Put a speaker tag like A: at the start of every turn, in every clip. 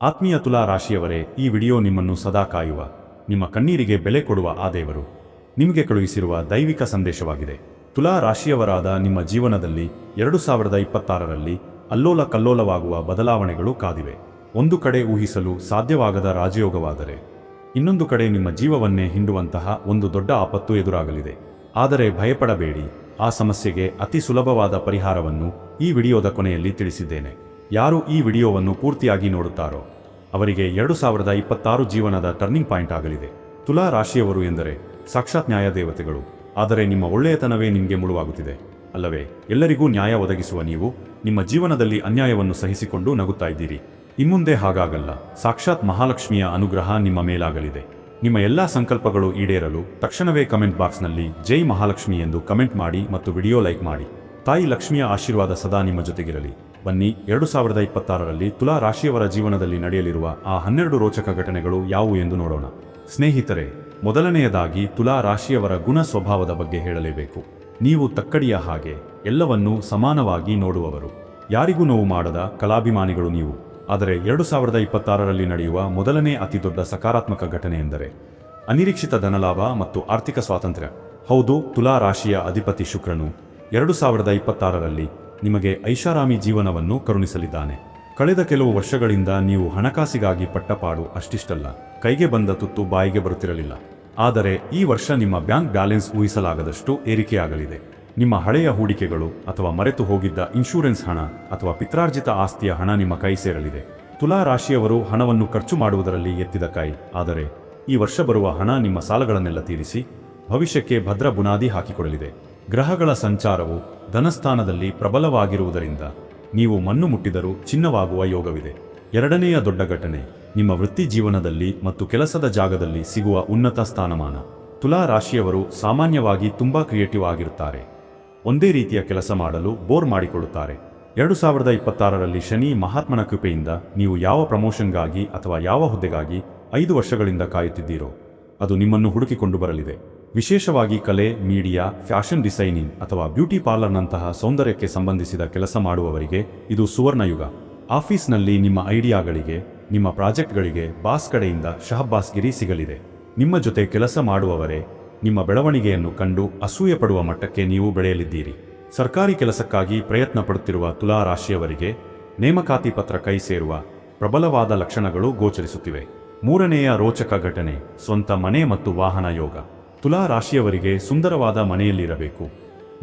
A: ಆತ್ಮೀಯ ತುಲಾ ರಾಶಿಯವರೇ, ಈ ವಿಡಿಯೋ ನಿಮ್ಮನ್ನು ಸದಾ ಕಾಯುವ, ನಿಮ್ಮ ಕಣ್ಣೀರಿಗೆ ಬೆಲೆ ಕೊಡುವ ಆ ದೇವರು ನಿಮಗೆ ಕಳುಹಿಸಿರುವ ದೈವಿಕ ಸಂದೇಶವಾಗಿದೆ. ತುಲಾ ರಾಶಿಯವರಾದ ನಿಮ್ಮ ಜೀವನದಲ್ಲಿ 2026ರಲ್ಲಿ ಅಲ್ಲೋಲ ಕಲ್ಲೋಲವಾಗುವ ಬದಲಾವಣೆಗಳು ಕಾದಿವೆ. ಒಂದು ಕಡೆ ಊಹಿಸಲು ಸಾಧ್ಯವಾಗದ ರಾಜಯೋಗವಾದರೆ, ಇನ್ನೊಂದು ಕಡೆ ನಿಮ್ಮ ಜೀವವನ್ನೇ ಹಿಂಡುವಂತಹ ಒಂದು ದೊಡ್ಡ ಆಪತ್ತು ಎದುರಾಗಲಿದೆ. ಆದರೆ ಭಯಪಡಬೇಡಿ, ಆ ಸಮಸ್ಯೆಗೆ ಅತಿ ಸುಲಭವಾದ ಪರಿಹಾರವನ್ನು ಈ ವಿಡಿಯೋದ ಕೊನೆಯಲ್ಲಿ ತಿಳಿಸಿದ್ದೇನೆ. ಯಾರು ಈ ವಿಡಿಯೋವನ್ನು ಪೂರ್ತಿಯಾಗಿ ನೋಡುತ್ತಾರೋ ಅವರಿಗೆ 2026 ಜೀವನದ ಟರ್ನಿಂಗ್ ಪಾಯಿಂಟ್ ಆಗಲಿದೆ. ತುಲಾ ರಾಶಿಯವರು ಎಂದರೆ ಸಾಕ್ಷಾತ್ ನ್ಯಾಯ ದೇವತೆಗಳು. ಆದರೆ ನಿಮ್ಮ ಒಳ್ಳೆಯತನವೇ ನಿಮಗೆ ಮುಳುವಾಗುತ್ತಿದೆ ಅಲ್ಲವೇ? ಎಲ್ಲರಿಗೂ ನ್ಯಾಯ ಒದಗಿಸುವ ನೀವು ನಿಮ್ಮ ಜೀವನದಲ್ಲಿ ಅನ್ಯಾಯವನ್ನು ಸಹಿಸಿಕೊಂಡು ನಗುತ್ತಾ ಇದ್ದೀರಿ. ಇನ್ಮುಂದೆ ಹಾಗಾಗಲ್ಲ. ಸಾಕ್ಷಾತ್ ಮಹಾಲಕ್ಷ್ಮಿಯ ಅನುಗ್ರಹ ನಿಮ್ಮ ಮೇಲಾಗಲಿದೆ. ನಿಮ್ಮ ಎಲ್ಲಾ ಸಂಕಲ್ಪಗಳು ಈಡೇರಲು ತಕ್ಷಣವೇ ಕಮೆಂಟ್ ಬಾಕ್ಸ್ನಲ್ಲಿ ಜೈ ಮಹಾಲಕ್ಷ್ಮಿ ಎಂದು ಕಮೆಂಟ್ ಮಾಡಿ ಮತ್ತು ವಿಡಿಯೋ ಲೈಕ್ ಮಾಡಿ. ತಾಯಿ ಲಕ್ಷ್ಮಿಯ ಆಶೀರ್ವಾದ ಸದಾ ನಿಮ್ಮ ಜೊತೆಗಿರಲಿ. ಬನ್ನಿ, 2026ರಲ್ಲಿ ತುಲಾ ರಾಶಿಯವರ ಜೀವನದಲ್ಲಿ ನಡೆಯಲಿರುವ ಆ 12 ರೋಚಕ ಘಟನೆಗಳು ಯಾವುವು ಎಂದು ನೋಡೋಣ. ಸ್ನೇಹಿತರೆ, ಮೊದಲನೆಯದಾಗಿ ತುಲಾ ರಾಶಿಯವರ ಗುಣ ಸ್ವಭಾವದ ಬಗ್ಗೆ ಹೇಳಲೇಬೇಕು. ನೀವು ತಕ್ಕಡಿಯ ಹಾಗೆ ಎಲ್ಲವನ್ನೂ ಸಮಾನವಾಗಿ ನೋಡುವವರು, ಯಾರಿಗೂ ನೋವು ಮಾಡದ ಕಲಾಭಿಮಾನಿಗಳು ನೀವು. ಆದರೆ 2026ರಲ್ಲಿ ನಡೆಯುವ ಮೊದಲನೇ ಅತಿದೊಡ್ಡ ಸಕಾರಾತ್ಮಕ ಘಟನೆ ಎಂದರೆ ಅನಿರೀಕ್ಷಿತ ಧನಲಾಭ ಮತ್ತು ಆರ್ಥಿಕ ಸ್ವಾತಂತ್ರ್ಯ. ಹೌದು, ತುಲಾ ರಾಶಿಯ ಅಧಿಪತಿ ಶುಕ್ರನು 2026ರಲ್ಲಿ ನಿಮಗೆ ಐಷಾರಾಮಿ ಜೀವನವನ್ನು ಕರುಣಿಸಲಿದ್ದಾನೆ. ಕಳೆದ ಕೆಲವು ವರ್ಷಗಳಿಂದ ನೀವು ಹಣಕಾಸಿಗಾಗಿ ಪಟ್ಟಪಾಡು ಅಷ್ಟಿಷ್ಟಲ್ಲ. ಕೈಗೆ ಬಂದ ತುತ್ತು ಬಾಯಿಗೆ ಬರುತ್ತಿರಲಿಲ್ಲ. ಆದರೆ ಈ ವರ್ಷ ನಿಮ್ಮ ಬ್ಯಾಂಕ್ ಬ್ಯಾಲೆನ್ಸ್ ಊಹಿಸಲಾಗದಷ್ಟು ಏರಿಕೆಯಾಗಲಿದೆ. ನಿಮ್ಮ ಹಳೆಯ ಹೂಡಿಕೆಗಳು ಅಥವಾ ಮರೆತು ಹೋಗಿದ್ದ ಇನ್ಶೂರೆನ್ಸ್ ಹಣ ಅಥವಾ ಪಿತ್ರಾರ್ಜಿತ ಆಸ್ತಿಯ ಹಣ ನಿಮ್ಮ ಕೈ ಸೇರಲಿದೆ. ತುಲಾ ರಾಶಿಯವರು ಹಣವನ್ನು ಖರ್ಚು ಮಾಡುವುದರಲ್ಲಿ ಎತ್ತಿದ ಕೈ. ಆದರೆ ಈ ವರ್ಷ ಬರುವ ಹಣ ನಿಮ್ಮ ಸಾಲಗಳನ್ನೆಲ್ಲ ತೀರಿಸಿ ಭವಿಷ್ಯಕ್ಕೆ ಭದ್ರ ಬುನಾದಿ ಹಾಕಿಕೊಡಲಿದೆ. ಗ್ರಹಗಳ ಸಂಚಾರವು ಧನಸ್ಥಾನದಲ್ಲಿ ಪ್ರಬಲವಾಗಿರುವುದರಿಂದ ನೀವು ಮಣ್ಣು ಮುಟ್ಟಿದರೂ ಚಿನ್ನವಾಗುವ ಯೋಗವಿದೆ. ಎರಡನೆಯ ದೊಡ್ಡ ಘಟನೆ, ನಿಮ್ಮ ವೃತ್ತಿ ಜೀವನದಲ್ಲಿ ಮತ್ತು ಕೆಲಸದ ಜಾಗದಲ್ಲಿ ಸಿಗುವ ಉನ್ನತ ಸ್ಥಾನಮಾನ. ತುಲಾ ರಾಶಿಯವರು ಸಾಮಾನ್ಯವಾಗಿ ತುಂಬಾ ಕ್ರಿಯೇಟಿವ್ ಆಗಿರುತ್ತಾರೆ. ಒಂದೇ ರೀತಿಯ ಕೆಲಸ ಮಾಡಲು ಬೋರ್ ಮಾಡಿಕೊಳ್ಳುತ್ತಾರೆ. 2026ರಲ್ಲಿ ಶನಿ ಮಹಾತ್ಮನ ಕೃಪೆಯಿಂದ ನೀವು ಯಾವ ಪ್ರಮೋಷನ್ಗಾಗಿ ಅಥವಾ ಯಾವ ಹುದ್ದೆಗಾಗಿ 5 ವರ್ಷಗಳಿಂದ ಕಾಯುತ್ತಿದ್ದೀರೋ ಅದು ನಿಮ್ಮನ್ನು ಹುಡುಕಿಕೊಂಡು ಬರಲಿದೆ. ವಿಶೇಷವಾಗಿ ಕಲೆ, ಮೀಡಿಯಾ, ಫ್ಯಾಷನ್ ಡಿಸೈನಿಂಗ್ ಅಥವಾ ಬ್ಯೂಟಿ ಪಾರ್ಲರ್ನಂತಹ ಸೌಂದರ್ಯಕ್ಕೆ ಸಂಬಂಧಿಸಿದ ಕೆಲಸ ಮಾಡುವವರಿಗೆ ಇದು ಸುವರ್ಣಯುಗ. ಆಫೀಸ್ನಲ್ಲಿ ನಿಮ್ಮ ಐಡಿಯಾಗಳಿಗೆ, ನಿಮ್ಮ ಪ್ರಾಜೆಕ್ಟ್ಗಳಿಗೆ ಬಾಸ್ ಕಡೆಯಿಂದ ಶಹಬ್ಬಾಸ್ಗಿರಿ ಸಿಗಲಿದೆ. ನಿಮ್ಮ ಜೊತೆ ಕೆಲಸ ಮಾಡುವವರೇ ನಿಮ್ಮ ಬೆಳವಣಿಗೆಯನ್ನು ಕಂಡು ಅಸೂಯೆ ಪಡುವ ಮಟ್ಟಕ್ಕೆ ನೀವು ಬೆಳೆಯಲಿದ್ದೀರಿ. ಸರ್ಕಾರಿ ಕೆಲಸಕ್ಕಾಗಿ ಪ್ರಯತ್ನ ಪಡುತ್ತಿರುವ ತುಲಾ ರಾಶಿಯವರಿಗೆ ನೇಮಕಾತಿ ಪತ್ರ ಕೈ ಸೇರುವ ಪ್ರಬಲವಾದ ಲಕ್ಷಣಗಳು ಗೋಚರಿಸುತ್ತಿವೆ. ಮೂರನೆಯ ರೋಚಕ ಘಟನೆ, ಸ್ವಂತ ಮನೆ ಮತ್ತು ವಾಹನ ಯೋಗ. ತುಲಾ ರಾಶಿಯವರಿಗೆ ಸುಂದರವಾದ ಮನೆಯಲ್ಲಿರಬೇಕು,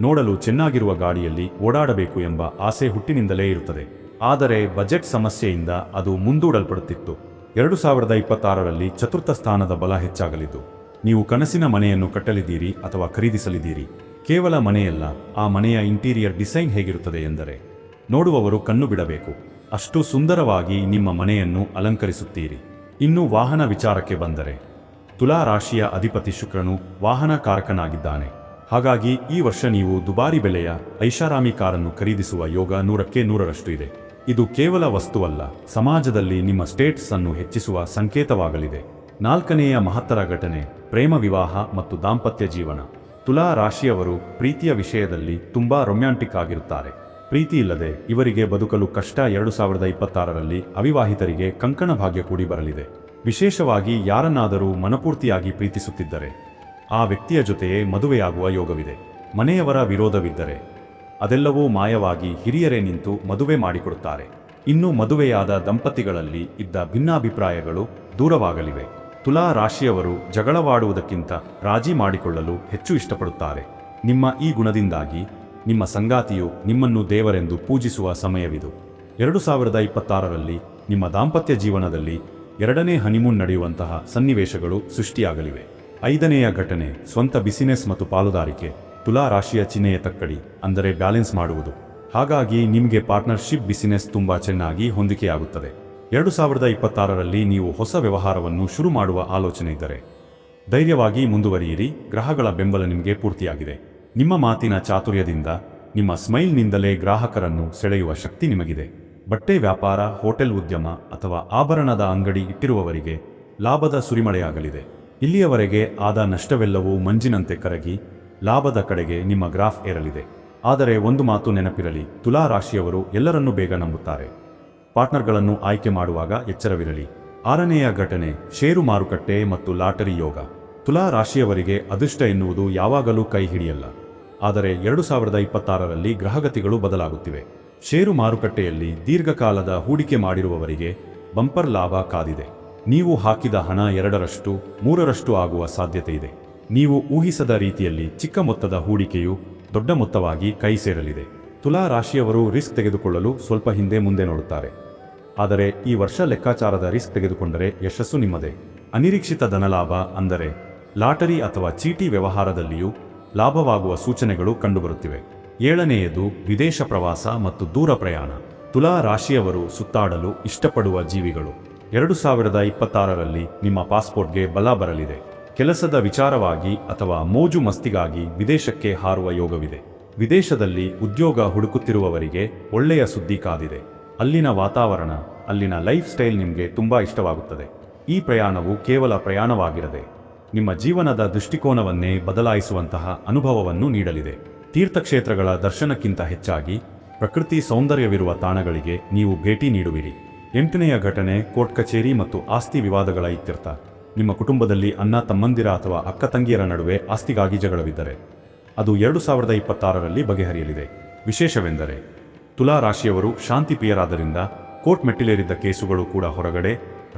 A: ನೋಡಲು ಚೆನ್ನಾಗಿರುವ ಗಾಡಿಯಲ್ಲಿ ಓಡಾಡಬೇಕು ಎಂಬ ಆಸೆ ಹುಟ್ಟಿನಿಂದಲೇ ಇರುತ್ತದೆ. ಆದರೆ ಬಜೆಟ್ ಸಮಸ್ಯೆಯಿಂದ ಅದು ಮುಂದೂಡಲ್ಪಡುತ್ತಿತ್ತು. 2026ರಲ್ಲಿ ಚತುರ್ಥ ಸ್ಥಾನದ ಬಲ ಹೆಚ್ಚಾಗಲಿದ್ದು ನೀವು ಕನಸಿನ ಮನೆಯನ್ನು ಕಟ್ಟಲಿದ್ದೀರಿ ಅಥವಾ ಖರೀದಿಸಲಿದ್ದೀರಿ. ಕೇವಲ ಮನೆಯಲ್ಲ, ಆ ಮನೆಯ ಇಂಟೀರಿಯರ್ ಡಿಸೈನ್ ಹೇಗಿರುತ್ತದೆ ಎಂದರೆ ನೋಡುವವರು ಕಣ್ಣು ಬಿಡಬೇಕು. ಅಷ್ಟು ಸುಂದರವಾಗಿ ನಿಮ್ಮ ಮನೆಯನ್ನು ಅಲಂಕರಿಸುತ್ತೀರಿ. ಇನ್ನು ವಾಹನ ವಿಚಾರಕ್ಕೆ ಬಂದರೆ, ತುಲಾ ರಾಶಿಯ ಅಧಿಪತಿ ಶುಕ್ರನು ವಾಹನ ಕಾರಕನಾಗಿದ್ದಾನೆ. ಹಾಗಾಗಿ ಈ ವರ್ಷ ನೀವು ದುಬಾರಿ ಬೆಲೆಯ ಐಷಾರಾಮಿ ಕಾರನ್ನು ಖರೀದಿಸುವ ಯೋಗ 100ಕ್ಕೆ 100ರಷ್ಟು ಇದೆ. ಇದು ಕೇವಲ ವಸ್ತುವಲ್ಲ, ಸಮಾಜದಲ್ಲಿ ನಿಮ್ಮ ಸ್ಟೇಟಸ್ ಅನ್ನು ಹೆಚ್ಚಿಸುವ ಸಂಕೇತವಾಗಲಿದೆ. ನಾಲ್ಕನೆಯ ಮಹತ್ತರ ಘಟನೆ, ಪ್ರೇಮ ವಿವಾಹ ಮತ್ತು ದಾಂಪತ್ಯ ಜೀವನ. ತುಲಾ ರಾಶಿಯವರು ಪ್ರೀತಿಯ ವಿಷಯದಲ್ಲಿ ತುಂಬಾ ರೊಮ್ಯಾಂಟಿಕ್ ಆಗಿರುತ್ತಾರೆ. ಪ್ರೀತಿ ಇಲ್ಲದೆ ಇವರಿಗೆ ಬದುಕಲು ಕಷ್ಟ. 2026ರಲ್ಲಿ ಅವಿವಾಹಿತರಿಗೆ ಕಂಕಣ ಭಾಗ್ಯ ಕೂಡಿ ಬರಲಿದೆ. ವಿಶೇಷವಾಗಿ ಯಾರನ್ನಾದರೂ ಮನಪೂರ್ತಿಯಾಗಿ ಪ್ರೀತಿಸುತ್ತಿದ್ದರೆ ಆ ವ್ಯಕ್ತಿಯ ಜೊತೆಯೇ ಮದುವೆಯಾಗುವ ಯೋಗವಿದೆ. ಮನೆಯವರ ವಿರೋಧವಿದ್ದರೆ ಅದೆಲ್ಲವೂ ಮಾಯವಾಗಿ ಹಿರಿಯರೇ ನಿಂತು ಮದುವೆ ಮಾಡಿಕೊಡುತ್ತಾರೆ. ಇನ್ನು ಮದುವೆಯಾದ ದಂಪತಿಗಳಲ್ಲಿ ಇದ್ದ ಭಿನ್ನಾಭಿಪ್ರಾಯಗಳು ದೂರವಾಗಲಿವೆ. ತುಲಾ ರಾಶಿಯವರು ಜಗಳವಾಡುವುದಕ್ಕಿಂತ ರಾಜಿ ಮಾಡಿಕೊಳ್ಳಲು ಹೆಚ್ಚು ಇಷ್ಟಪಡುತ್ತಾರೆ. ನಿಮ್ಮ ಈ ಗುಣದಿಂದಾಗಿ ನಿಮ್ಮ ಸಂಗಾತಿಯು ನಿಮ್ಮನ್ನು ದೇವರೆಂದು ಪೂಜಿಸುವ ಸಮಯವಿದು. 2026ರಲ್ಲಿ ನಿಮ್ಮ ದಾಂಪತ್ಯ ಜೀವನದಲ್ಲಿ 2ನೇ ಹನಿಮೂನ್ ನಡೆಯುವಂತಹ ಸನ್ನಿವೇಶಗಳು ಸೃಷ್ಟಿಯಾಗಲಿವೆ. 5ನೆಯ ಘಟನೆ, ಸ್ವಂತ ಬಿಸಿನೆಸ್ ಮತ್ತು ಪಾಲುದಾರಿಕೆ. ತುಲಾ ರಾಶಿಯ ಚಿಹ್ನೆಯ ತಕ್ಕಡಿ ಅಂದರೆ ಬ್ಯಾಲೆನ್ಸ್ ಮಾಡುವುದು. ಹಾಗಾಗಿ ನಿಮಗೆ ಪಾರ್ಟ್ನರ್ಶಿಪ್ ಬಿಸಿನೆಸ್ ತುಂಬಾ ಚೆನ್ನಾಗಿ ಹೊಂದಿಕೆಯಾಗುತ್ತದೆ. 2026ರಲ್ಲಿ ನೀವು ಹೊಸ ವ್ಯವಹಾರವನ್ನು ಶುರು ಮಾಡುವ ಆಲೋಚನೆ ಇದ್ದರೆ ಧೈರ್ಯವಾಗಿ ಮುಂದುವರಿಯಿರಿ. ಗ್ರಹಗಳ ಬೆಂಬಲ ನಿಮಗೆ ಪೂರ್ತಿಯಾಗಿದೆ. ನಿಮ್ಮ ಮಾತಿನ ಚಾತುರ್ಯದಿಂದ, ನಿಮ್ಮ ಸ್ಮೈಲ್ನಿಂದಲೇ ಗ್ರಾಹಕರನ್ನು ಸೆಳೆಯುವ ಶಕ್ತಿ ನಿಮಗಿದೆ. ಬಟ್ಟೆ ವ್ಯಾಪಾರ, ಹೋಟೆಲ್ ಉದ್ಯಮ ಅಥವಾ ಆಭರಣದ ಅಂಗಡಿ ಇಟ್ಟಿರುವವರಿಗೆ ಲಾಭದ ಸುರಿಮಳೆಯಾಗಲಿದೆ. ಇಲ್ಲಿಯವರೆಗೆ ಆದ ನಷ್ಟವೆಲ್ಲವೂ ಮಂಜಿನಂತೆ ಕರಗಿ ಲಾಭದ ಕಡೆಗೆ ನಿಮ್ಮ ಗ್ರಾಫ್ ಏರಲಿದೆ. ಆದರೆ ಒಂದು ಮಾತು ನೆನಪಿರಲಿ, ತುಲಾ ರಾಶಿಯವರು ಎಲ್ಲರನ್ನೂ ಬೇಗ ನಂಬುತ್ತಾರೆ. ಪಾರ್ಟ್ನರ್ಗಳನ್ನು ಆಯ್ಕೆ ಮಾಡುವಾಗ ಎಚ್ಚರವಿರಲಿ. 6ನೆಯ ಘಟನೆ ಷೇರು ಮಾರುಕಟ್ಟೆ ಮತ್ತು ಲಾಟರಿ ಯೋಗ. ತುಲಾ ರಾಶಿಯವರಿಗೆ ಅದೃಷ್ಟ ಎನ್ನುವುದು ಯಾವಾಗಲೂ ಕೈ ಹಿಡಿಯಲ್ಲ. ಆದರೆ 2026ರಲ್ಲಿ ಗ್ರಹಗತಿಗಳು ಬದಲಾಗುತ್ತಿವೆ. ಷೇರು ಮಾರುಕಟ್ಟೆಯಲ್ಲಿ ದೀರ್ಘಕಾಲದ ಹೂಡಿಕೆ ಮಾಡಿರುವವರಿಗೆ ಬಂಪರ್ ಲಾಭ ಕಾದಿದೆ. ನೀವು ಹಾಕಿದ ಹಣ 2ರಷ್ಟು 3ರಷ್ಟು ಆಗುವ ಸಾಧ್ಯತೆ ಇದೆ. ನೀವು ಊಹಿಸದ ರೀತಿಯಲ್ಲಿ ಚಿಕ್ಕ ಮೊತ್ತದ ಹೂಡಿಕೆಯು ದೊಡ್ಡ ಮೊತ್ತವಾಗಿ ಕೈ ಸೇರಲಿದೆ. ತುಲಾ ರಾಶಿಯವರು ರಿಸ್ಕ್ ತೆಗೆದುಕೊಳ್ಳಲು ಸ್ವಲ್ಪ ಹಿಂದೆ ಮುಂದೆ ನೋಡುತ್ತಾರೆ. ಆದರೆ ಈ ವರ್ಷ ಲೆಕ್ಕಾಚಾರದ ರಿಸ್ಕ್ ತೆಗೆದುಕೊಂಡರೆ ಯಶಸ್ಸು ನಿಮ್ಮದೇ. ಅನಿರೀಕ್ಷಿತ ಧನಲಾಭ ಅಂದರೆ ಲಾಟರಿ ಅಥವಾ ಚೀಟಿ ವ್ಯವಹಾರದಲ್ಲಿಯೂ ಲಾಭವಾಗುವ ಸೂಚನೆಗಳು ಕಂಡುಬರುತ್ತಿವೆ. 7ನೇಯದು ವಿದೇಶ ಪ್ರವಾಸ ಮತ್ತು ದೂರ ಪ್ರಯಾಣ. ತುಲಾ ರಾಶಿಯವರು ಸುತ್ತಾಡಲು ಇಷ್ಟಪಡುವ ಜೀವಿಗಳು. 2026ರಲ್ಲಿ ನಿಮ್ಮ ಪಾಸ್ಪೋರ್ಟ್ಗೆ ಬಲ ಬರಲಿದೆ. ಕೆಲಸದ ವಿಚಾರವಾಗಿ ಅಥವಾ ಮೋಜು ಮಸ್ತಿಗಾಗಿ ವಿದೇಶಕ್ಕೆ ಹಾರುವ ಯೋಗವಿದೆ. ವಿದೇಶದಲ್ಲಿ ಉದ್ಯೋಗ ಹುಡುಕುತ್ತಿರುವವರಿಗೆ ಒಳ್ಳೆಯ ಸುದ್ದಿ ಕಾದಿದೆ. ಅಲ್ಲಿನ ವಾತಾವರಣ, ಅಲ್ಲಿನ ಲೈಫ್ ಸ್ಟೈಲ್ ನಿಮಗೆ ತುಂಬಾ ಇಷ್ಟವಾಗುತ್ತದೆ. ಈ ಪ್ರಯಾಣವು ಕೇವಲ ಪ್ರಯಾಣವಾಗಿರದೆ ನಿಮ್ಮ ಜೀವನದ ದೃಷ್ಟಿಕೋನವನ್ನೇ ಬದಲಾಯಿಸುವಂತಹ ಅನುಭವವನ್ನು ನೀಡಲಿದೆ. ತೀರ್ಥಕ್ಷೇತ್ರಗಳ ದರ್ಶನಕ್ಕಿಂತ ಹೆಚ್ಚಾಗಿ ಪ್ರಕೃತಿ ಸೌಂದರ್ಯವಿರುವ ತಾಣಗಳಿಗೆ ನೀವು ಭೇಟಿ ನೀಡುವಿರಿ. 8ನೆಯ ಘಟನೆ ಕೋರ್ಟ್ ಕಚೇರಿ ಮತ್ತು ಆಸ್ತಿ ವಿವಾದಗಳ ಇತ್ಯರ್ಥ. ನಿಮ್ಮ ಕುಟುಂಬದಲ್ಲಿ ಅಣ್ಣ ತಮ್ಮಂದಿರ ಅಥವಾ ಅಕ್ಕ ತಂಗಿಯರ ನಡುವೆ ಆಸ್ತಿಗಾಗಿ ಜಗಳವಿದ್ದರೆ ಅದು 2026ರಲ್ಲಿ ಬಗೆಹರಿಯಲಿದೆ. ವಿಶೇಷವೆಂದರೆ ತುಲಾ ರಾಶಿಯವರು ಶಾಂತಿ ಪ್ರಿಯರಾದ್ದರಿಂದ ಕೋರ್ಟ್ ಮೆಟ್ಟಿಲೇರಿದ್ದ ಕೇಸುಗಳು ಕೂಡ ಹೊರಗಡೆ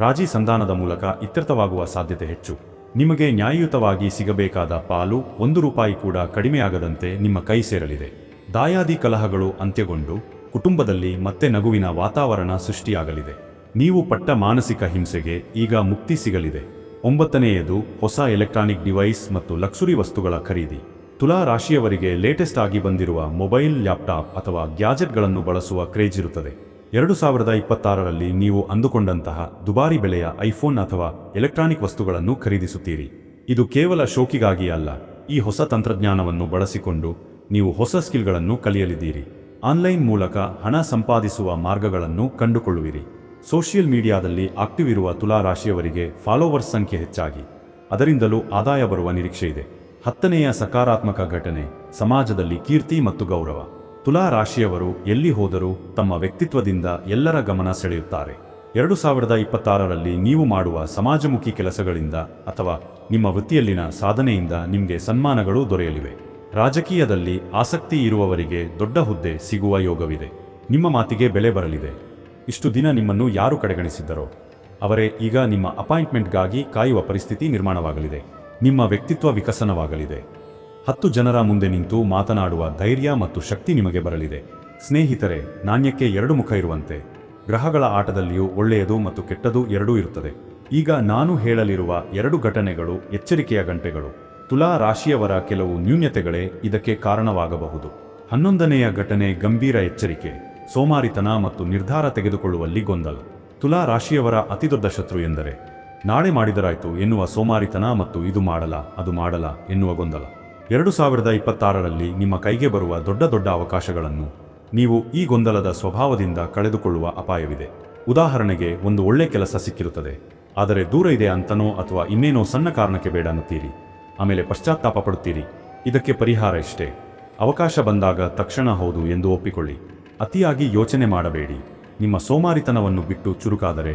A: ರಾಜಿ ಸಂಧಾನದ ಮೂಲಕ ಇತ್ಯರ್ಥವಾಗುವ ಸಾಧ್ಯತೆ ಹೆಚ್ಚು. ನಿಮಗೆ ನ್ಯಾಯಯುತವಾಗಿ ಸಿಗಬೇಕಾದ ಪಾಲು 1 ರೂಪಾಯಿ ಕೂಡ ಕಡಿಮೆಯಾಗದಂತೆ ನಿಮ್ಮ ಕೈ ಸೇರಲಿದೆ. ದಾಯಾದಿ ಕಲಹಗಳು ಅಂತ್ಯಗೊಂಡು ಕುಟುಂಬದಲ್ಲಿ ಮತ್ತೆ ನಗುವಿನ ವಾತಾವರಣ ಸೃಷ್ಟಿಯಾಗಲಿದೆ. ನೀವು ಪಟ್ಟ ಮಾನಸಿಕ ಹಿಂಸೆಗೆ ಈಗ ಮುಕ್ತಿ ಸಿಗಲಿದೆ. 9ನೇಯದು ಹೊಸ ಎಲೆಕ್ಟ್ರಾನಿಕ್ ಡಿವೈಸ್ ಮತ್ತು ಲಕ್ಸುರಿ ವಸ್ತುಗಳ ಖರೀದಿ. ತುಲಾ ರಾಶಿಯವರಿಗೆ ಲೇಟೆಸ್ಟ್ ಆಗಿ ಬಂದಿರುವ ಮೊಬೈಲ್, ಲ್ಯಾಪ್ಟಾಪ್ ಅಥವಾ ಗ್ಯಾಜೆಟ್ಗಳನ್ನು ಬಳಸುವ ಕ್ರೇಜ್ ಇರುತ್ತದೆ. 2026ರಲ್ಲಿ ನೀವು ಅಂದುಕೊಂಡಂತಹ ದುಬಾರಿ ಬೆಲೆಯ ಐಫೋನ್ ಅಥವಾ ಎಲೆಕ್ಟ್ರಾನಿಕ್ ವಸ್ತುಗಳನ್ನು ಖರೀದಿಸುತ್ತೀರಿ. ಇದು ಕೇವಲ ಶೋಕಿಗಾಗಿ ಅಲ್ಲ. ಈ ಹೊಸ ತಂತ್ರಜ್ಞಾನವನ್ನು ಬಳಸಿಕೊಂಡು ನೀವು ಹೊಸ ಸ್ಕಿಲ್ಗಳನ್ನು ಕಲಿಯಲಿದ್ದೀರಿ. ಆನ್ಲೈನ್ ಮೂಲಕ ಹಣ ಸಂಪಾದಿಸುವ ಮಾರ್ಗಗಳನ್ನು ಕಂಡುಕೊಳ್ಳುವಿರಿ. ಸೋಷಿಯಲ್ ಮೀಡಿಯಾದಲ್ಲಿ ಆಕ್ಟಿವ್ ಇರುವ ತುಲಾ ರಾಶಿಯವರಿಗೆ ಫಾಲೋವರ್ಸ್ ಸಂಖ್ಯೆ ಹೆಚ್ಚಾಗಿ ಅದರಿಂದಲೂ ಆದಾಯ ಬರುವ ನಿರೀಕ್ಷೆ ಇದೆ. 10ನೇಯ ಸಕಾರಾತ್ಮಕ ಘಟನೆ ಸಮಾಜದಲ್ಲಿ ಕೀರ್ತಿ ಮತ್ತು ಗೌರವ. ತುಲಾ ರಾಶಿಯವರು ಎಲ್ಲಿ ಹೋದರೂ ತಮ್ಮ ವ್ಯಕ್ತಿತ್ವದಿಂದ ಎಲ್ಲರ ಗಮನ ಸೆಳೆಯುತ್ತಾರೆ. 2026ರಲ್ಲಿ ನೀವು ಮಾಡುವ ಸಮಾಜಮುಖಿ ಕೆಲಸಗಳಿಂದ ಅಥವಾ ನಿಮ್ಮ ವೃತ್ತಿಯಲ್ಲಿನ ಸಾಧನೆಯಿಂದ ನಿಮಗೆ ಸನ್ಮಾನಗಳು ದೊರೆಯಲಿವೆ. ರಾಜಕೀಯದಲ್ಲಿ ಆಸಕ್ತಿ ಇರುವವರಿಗೆ ದೊಡ್ಡ ಹುದ್ದೆ ಸಿಗುವ ಯೋಗವಿದೆ. ನಿಮ್ಮ ಮಾತಿಗೆ ಬೆಲೆ ಬರಲಿದೆ. ಇಷ್ಟು ದಿನ ನಿಮ್ಮನ್ನು ಯಾರು ಕಡೆಗಣಿಸಿದ್ದರೋ ಅವರೇ ಈಗ ನಿಮ್ಮ ಅಪಾಯಿಂಟ್ಮೆಂಟ್ಗಾಗಿ ಕಾಯುವ ಪರಿಸ್ಥಿತಿ ನಿರ್ಮಾಣವಾಗಲಿದೆ. ನಿಮ್ಮ ವ್ಯಕ್ತಿತ್ವ ವಿಕಸನವಾಗಲಿದೆ. 10 ಜನರ ಮುಂದೆ ನಿಂತು ಮಾತನಾಡುವ ಧೈರ್ಯ ಮತ್ತು ಶಕ್ತಿ ನಿಮಗೆ ಬರಲಿದೆ. ಸ್ನೇಹಿತರೆ, ನಾಣ್ಯಕ್ಕೆ 2 ಮುಖ ಇರುವಂತೆ ಗ್ರಹಗಳ ಆಟದಲ್ಲಿಯೂ ಒಳ್ಳೆಯದು ಮತ್ತು ಕೆಟ್ಟದು ಎರಡೂ ಇರುತ್ತದೆ. ಈಗ ನಾನು ಹೇಳಲಿರುವ 2 ಘಟನೆಗಳು ಎಚ್ಚರಿಕೆಯ ಗಂಟೆಗಳು. ತುಲಾ ರಾಶಿಯವರ ಕೆಲವು ನ್ಯೂನ್ಯತೆಗಳೇ ಇದಕ್ಕೆ ಕಾರಣವಾಗಬಹುದು. 11ನೇಯ ಘಟನೆ ಗಂಭೀರ ಎಚ್ಚರಿಕೆ, ಸೋಮಾರಿತನ ಮತ್ತು ನಿರ್ಧಾರ ತೆಗೆದುಕೊಳ್ಳುವಲ್ಲಿ ಗೊಂದಲ. ತುಲಾ ರಾಶಿಯವರ ಅತಿದೊಡ್ಡ ಶತ್ರು ಎಂದರೆ ನಾಳೆ ಮಾಡಿದರಾಯ್ತು ಎನ್ನುವ ಸೋಮಾರಿತನ ಮತ್ತು ಇದು ಮಾಡಲ ಅದು ಮಾಡಲ ಎನ್ನುವ ಗೊಂದಲ. 2026ರಲ್ಲಿ ನಿಮ್ಮ ಕೈಗೆ ಬರುವ ದೊಡ್ಡ ದೊಡ್ಡ ಅವಕಾಶಗಳನ್ನು ನೀವು ಈ ಗೊಂದಲದ ಸ್ವಭಾವದಿಂದ ಕಳೆದುಕೊಳ್ಳುವ ಅಪಾಯವಿದೆ. ಉದಾಹರಣೆಗೆ, ಒಂದು ಒಳ್ಳೆ ಕೆಲಸ ಸಿಕ್ಕಿರುತ್ತದೆ, ಆದರೆ ದೂರ ಇದೆ ಅಂತನೋ ಅಥವಾ ಇನ್ನೇನೋ ಸಣ್ಣ ಕಾರಣಕ್ಕೆ ಬೇಡ ಅನ್ನುತ್ತೀರಿ. ಆಮೇಲೆ ಪಶ್ಚಾತ್ತಾಪ ಪಡುತ್ತೀರಿ. ಇದಕ್ಕೆ ಪರಿಹಾರ ಇಷ್ಟೇ: ಅವಕಾಶ ಬಂದಾಗ ತಕ್ಷಣ ಹೌದು ಎಂದು ಒಪ್ಪಿಕೊಳ್ಳಿ. ಅತಿಯಾಗಿ ಯೋಚನೆ ಮಾಡಬೇಡಿ. ನಿಮ್ಮ ಸೋಮಾರಿತನವನ್ನು ಬಿಟ್ಟು ಚುರುಕಾದರೆ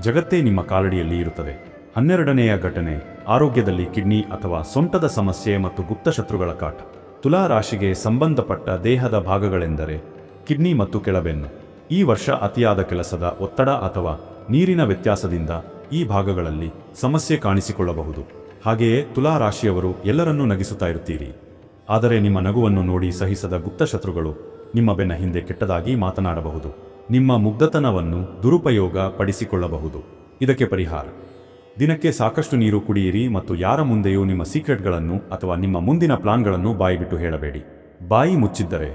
A: ಜಗತ್ತೇ ನಿಮ್ಮ ಕಾಲಡಿಯಲ್ಲಿ ಇರುತ್ತದೆ. 12ನೇಯ ಘಟನೆ ಆರೋಗ್ಯದಲ್ಲಿ ಕಿಡ್ನಿ ಅಥವಾ ಸೊಂಟದ ಸಮಸ್ಯೆ ಮತ್ತು ಗುಪ್ತ ಶತ್ರುಗಳ ಕಾಟ. ತುಲಾ ರಾಶಿಗೆ ಸಂಬಂಧಪಟ್ಟ ದೇಹದ ಭಾಗಗಳೆಂದರೆ ಕಿಡ್ನಿ ಮತ್ತು ಕೆಳಬೆನ್ನು. ಈ ವರ್ಷ ಅತಿಯಾದ ಕೆಲಸದ ಒತ್ತಡ ಅಥವಾ ನೀರಿನ ವ್ಯತ್ಯಾಸದಿಂದ ಈ ಭಾಗಗಳಲ್ಲಿ ಸಮಸ್ಯೆ ಕಾಣಿಸಿಕೊಳ್ಳಬಹುದು. ಹಾಗೆಯೇ ತುಲಾ ರಾಶಿಯವರು ಎಲ್ಲರನ್ನೂ ನಗಿಸುತ್ತಾ ಇರುತ್ತೀರಿ, ಆದರೆ ನಿಮ್ಮ ನಗುವನ್ನು ನೋಡಿ ಸಹಿಸದ ಗುಪ್ತ ಶತ್ರುಗಳು ನಿಮ್ಮ ಬೆನ್ನ ಹಿಂದೆ ಕೆಟ್ಟದಾಗಿ ಮಾತನಾಡಬಹುದು. ನಿಮ್ಮ ಮುಗ್ಧತನವನ್ನು ದುರುಪಯೋಗ ಪಡಿಸಿಕೊಳ್ಳಬಹುದು. ಇದಕ್ಕೆ ಪರಿಹಾರ: ದಿನಕ್ಕೆ ಸಾಕಷ್ಟು ನೀರು ಕುಡಿಯಿರಿ ಮತ್ತು ಯಾರ ಮುಂದೆಯೂ ನಿಮ್ಮ ಸೀಕ್ರೆಟ್ಗಳನ್ನು ಅಥವಾ ನಿಮ್ಮ ಮುಂದಿನ ಪ್ಲಾನ್ಗಳನ್ನು ಬಾಯಿಬಿಟ್ಟು ಹೇಳಬೇಡಿ. ಬಾಯಿ ಮುಚ್ಚಿದ್ದರೆ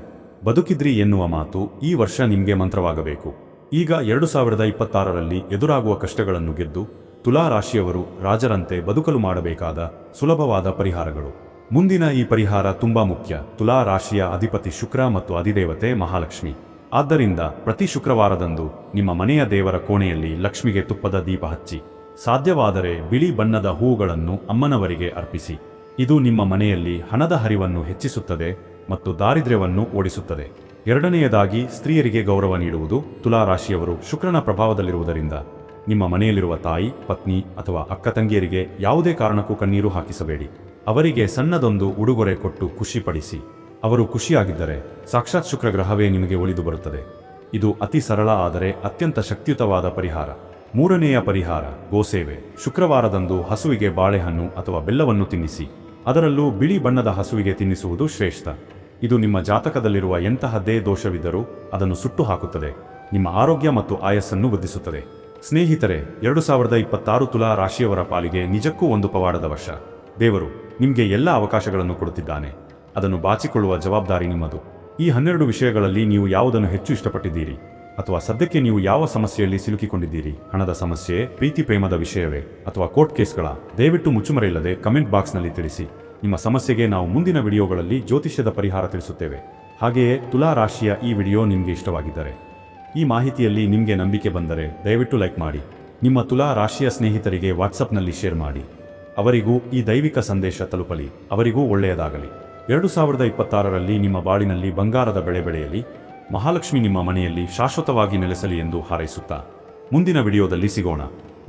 A: ಬದುಕಿದ್ರಿ ಎನ್ನುವ ಮಾತು ಈ ವರ್ಷ ನಿಮಗೆ ಮಂತ್ರವಾಗಬೇಕು. ಈಗ 2026ರಲ್ಲಿ ಎದುರಾಗುವ ಕಷ್ಟಗಳನ್ನು ಗೆದ್ದು ತುಲಾ ರಾಶಿಯವರು ರಾಜರಂತೆ ಬದುಕಲು ಮಾಡಬೇಕಾದ ಸುಲಭವಾದ ಪರಿಹಾರಗಳು. ಮುಂದಿನ ಈ ಪರಿಹಾರ ತುಂಬಾ ಮುಖ್ಯ. ತುಲಾ ರಾಶಿಯ ಅಧಿಪತಿ ಶುಕ್ರ ಮತ್ತು ಅಧಿದೇವತೆ ಮಹಾಲಕ್ಷ್ಮಿ. ಆದ್ದರಿಂದ ಪ್ರತಿ ಶುಕ್ರವಾರದಂದು ನಿಮ್ಮ ಮನೆಯ ದೇವರ ಕೋಣೆಯಲ್ಲಿ ಲಕ್ಷ್ಮಿಗೆ ತುಪ್ಪದ ದೀಪ ಹಚ್ಚಿ, ಸಾಧ್ಯವಾದರೆ ಬಿಳಿ ಬಣ್ಣದ ಹೂವುಗಳನ್ನು ಅಮ್ಮನವರಿಗೆ ಅರ್ಪಿಸಿ. ಇದು ನಿಮ್ಮ ಮನೆಯಲ್ಲಿ ಹಣದ ಹರಿವನ್ನು ಹೆಚ್ಚಿಸುತ್ತದೆ ಮತ್ತು ದಾರಿದ್ರ್ಯವನ್ನು ಓಡಿಸುತ್ತದೆ. ಎರಡನೆಯದಾಗಿ ಸ್ತ್ರೀಯರಿಗೆ ಗೌರವ ನೀಡುವುದು. ತುಲಾ ರಾಶಿಯವರು ಶುಕ್ರನ ಪ್ರಭಾವದಲ್ಲಿರುವುದರಿಂದ ನಿಮ್ಮ ಮನೆಯಲ್ಲಿರುವ ತಾಯಿ, ಪತ್ನಿ ಅಥವಾ ಅಕ್ಕ ತಂಗಿಯರಿಗೆ ಯಾವುದೇ ಕಾರಣಕ್ಕೂ ಕಣ್ಣೀರು ಹಾಕಿಸಬೇಡಿ. ಅವರಿಗೆ ಸಣ್ಣದೊಂದು ಉಡುಗೊರೆ ಕೊಟ್ಟು ಖುಷಿಪಡಿಸಿ. ಅವರು ಖುಷಿಯಾಗಿದ್ದರೆ ಸಾಕ್ಷಾತ್ ಶುಕ್ರಗ್ರಹವೇ ನಿಮಗೆ ಒಲಿದು ಬರುತ್ತದೆ. ಇದು ಅತಿ ಸರಳ ಆದರೆ ಅತ್ಯಂತ ಶಕ್ತಿಯುತವಾದ ಪರಿಹಾರ. ಮೂರನೆಯ ಪರಿಹಾರ, ಗೋಸೇವೆ. ಶುಕ್ರವಾರದಂದು ಹಸುವಿಗೆ ಬಾಳೆಹಣ್ಣು ಅಥವಾ ಬೆಲ್ಲವನ್ನು ತಿನ್ನಿಸಿ. ಅದರಲ್ಲೂ ಬಿಳಿ ಬಣ್ಣದ ಹಸುವಿಗೆ ತಿನ್ನಿಸುವುದು ಶ್ರೇಷ್ಠ. ಇದು ನಿಮ್ಮ ಜಾತಕದಲ್ಲಿರುವ ಎಂತಹದ್ದೇ ದೋಷವಿದ್ದರೂ ಅದನ್ನು ಸುಟ್ಟು ಹಾಕುತ್ತದೆ. ನಿಮ್ಮ ಆರೋಗ್ಯ ಮತ್ತು ಆಯಸ್ಸನ್ನು ವೃದ್ಧಿಸುತ್ತದೆ. ಸ್ನೇಹಿತರೆ, 2026 ತುಲಾ ರಾಶಿಯವರ ಪಾಲಿಗೆ ನಿಜಕ್ಕೂ ಒಂದು ಪವಾಡದ ವರ್ಷ. ದೇವರು ನಿಮಗೆ ಎಲ್ಲ ಅವಕಾಶಗಳನ್ನು ಕೊಡುತ್ತಿದ್ದಾನೆ. ಅದನ್ನು ಬಾಚಿಕೊಳ್ಳುವ ಜವಾಬ್ದಾರಿ ನಿಮ್ಮದು. ಈ 12 ವಿಷಯಗಳಲ್ಲಿ ನೀವು ಯಾವುದನ್ನು ಹೆಚ್ಚು ಇಷ್ಟಪಟ್ಟಿದ್ದೀರಿ? ಅಥವಾ ಸದ್ಯಕ್ಕೆ ನೀವು ಯಾವ ಸಮಸ್ಯೆಯಲ್ಲಿ ಸಿಲುಕಿಕೊಂಡಿದ್ದೀರಿ? ಹಣದ ಸಮಸ್ಯೆ, ಪ್ರೀತಿ ಪ್ರೇಮದ ವಿಷಯವೇ, ಅಥವಾ ಕೋರ್ಟ್ ಕೇಸ್ಗಳ? ದಯವಿಟ್ಟು ಮುಚ್ಚುಮರೆಯಿಲ್ಲದೆ ಕಮೆಂಟ್ ಬಾಕ್ಸ್ನಲ್ಲಿ ತಿಳಿಸಿ. ನಿಮ್ಮ ಸಮಸ್ಯೆಗೆ ನಾವು ಮುಂದಿನ ವಿಡಿಯೋಗಳಲ್ಲಿ ಜ್ಯೋತಿಷ್ಯದ ಪರಿಹಾರ ತಿಳಿಸುತ್ತೇವೆ. ಹಾಗೆಯೇ ತುಲಾ ರಾಶಿಯ ಈ ವಿಡಿಯೋ ನಿಮಗೆ ಇಷ್ಟವಾಗಿದ್ದರೆ, ಈ ಮಾಹಿತಿಯಲ್ಲಿ ನಿಮಗೆ ನಂಬಿಕೆ ಬಂದರೆ ದಯವಿಟ್ಟು ಲೈಕ್ ಮಾಡಿ. ನಿಮ್ಮ ತುಲಾ ರಾಶಿಯ ಸ್ನೇಹಿತರಿಗೆ ವಾಟ್ಸಪ್ನಲ್ಲಿ ಶೇರ್ ಮಾಡಿ. ಅವರಿಗೂ ಈ ದೈವಿಕ ಸಂದೇಶ ತಲುಪಲಿ. ಅವರಿಗೂ ಒಳ್ಳೆಯದಾಗಲಿ. 2026ರಲ್ಲಿ ನಿಮ್ಮ ಬಾಳಿನಲ್ಲಿ ಬಂಗಾರದ ಬೆಳೆ ಬೆಳೆಯಲಿ. ಮಹಾಲಕ್ಷ್ಮಿ ನಿಮ್ಮ ಮನೆಯಲ್ಲಿ ಶಾಶ್ವತವಾಗಿ ನೆಲೆಸಲಿ ಎಂದು ಹಾರೈಸುತ್ತಾ ಮುಂದಿನ ವಿಡಿಯೋದಲ್ಲಿ ಸಿಗೋಣ.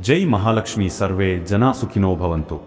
A: ಜೈ ಮಹಾಲಕ್ಷ್ಮಿ. ಸರ್ವೇ ಜನ ಸುಖಿನೋ ಭವಂತು.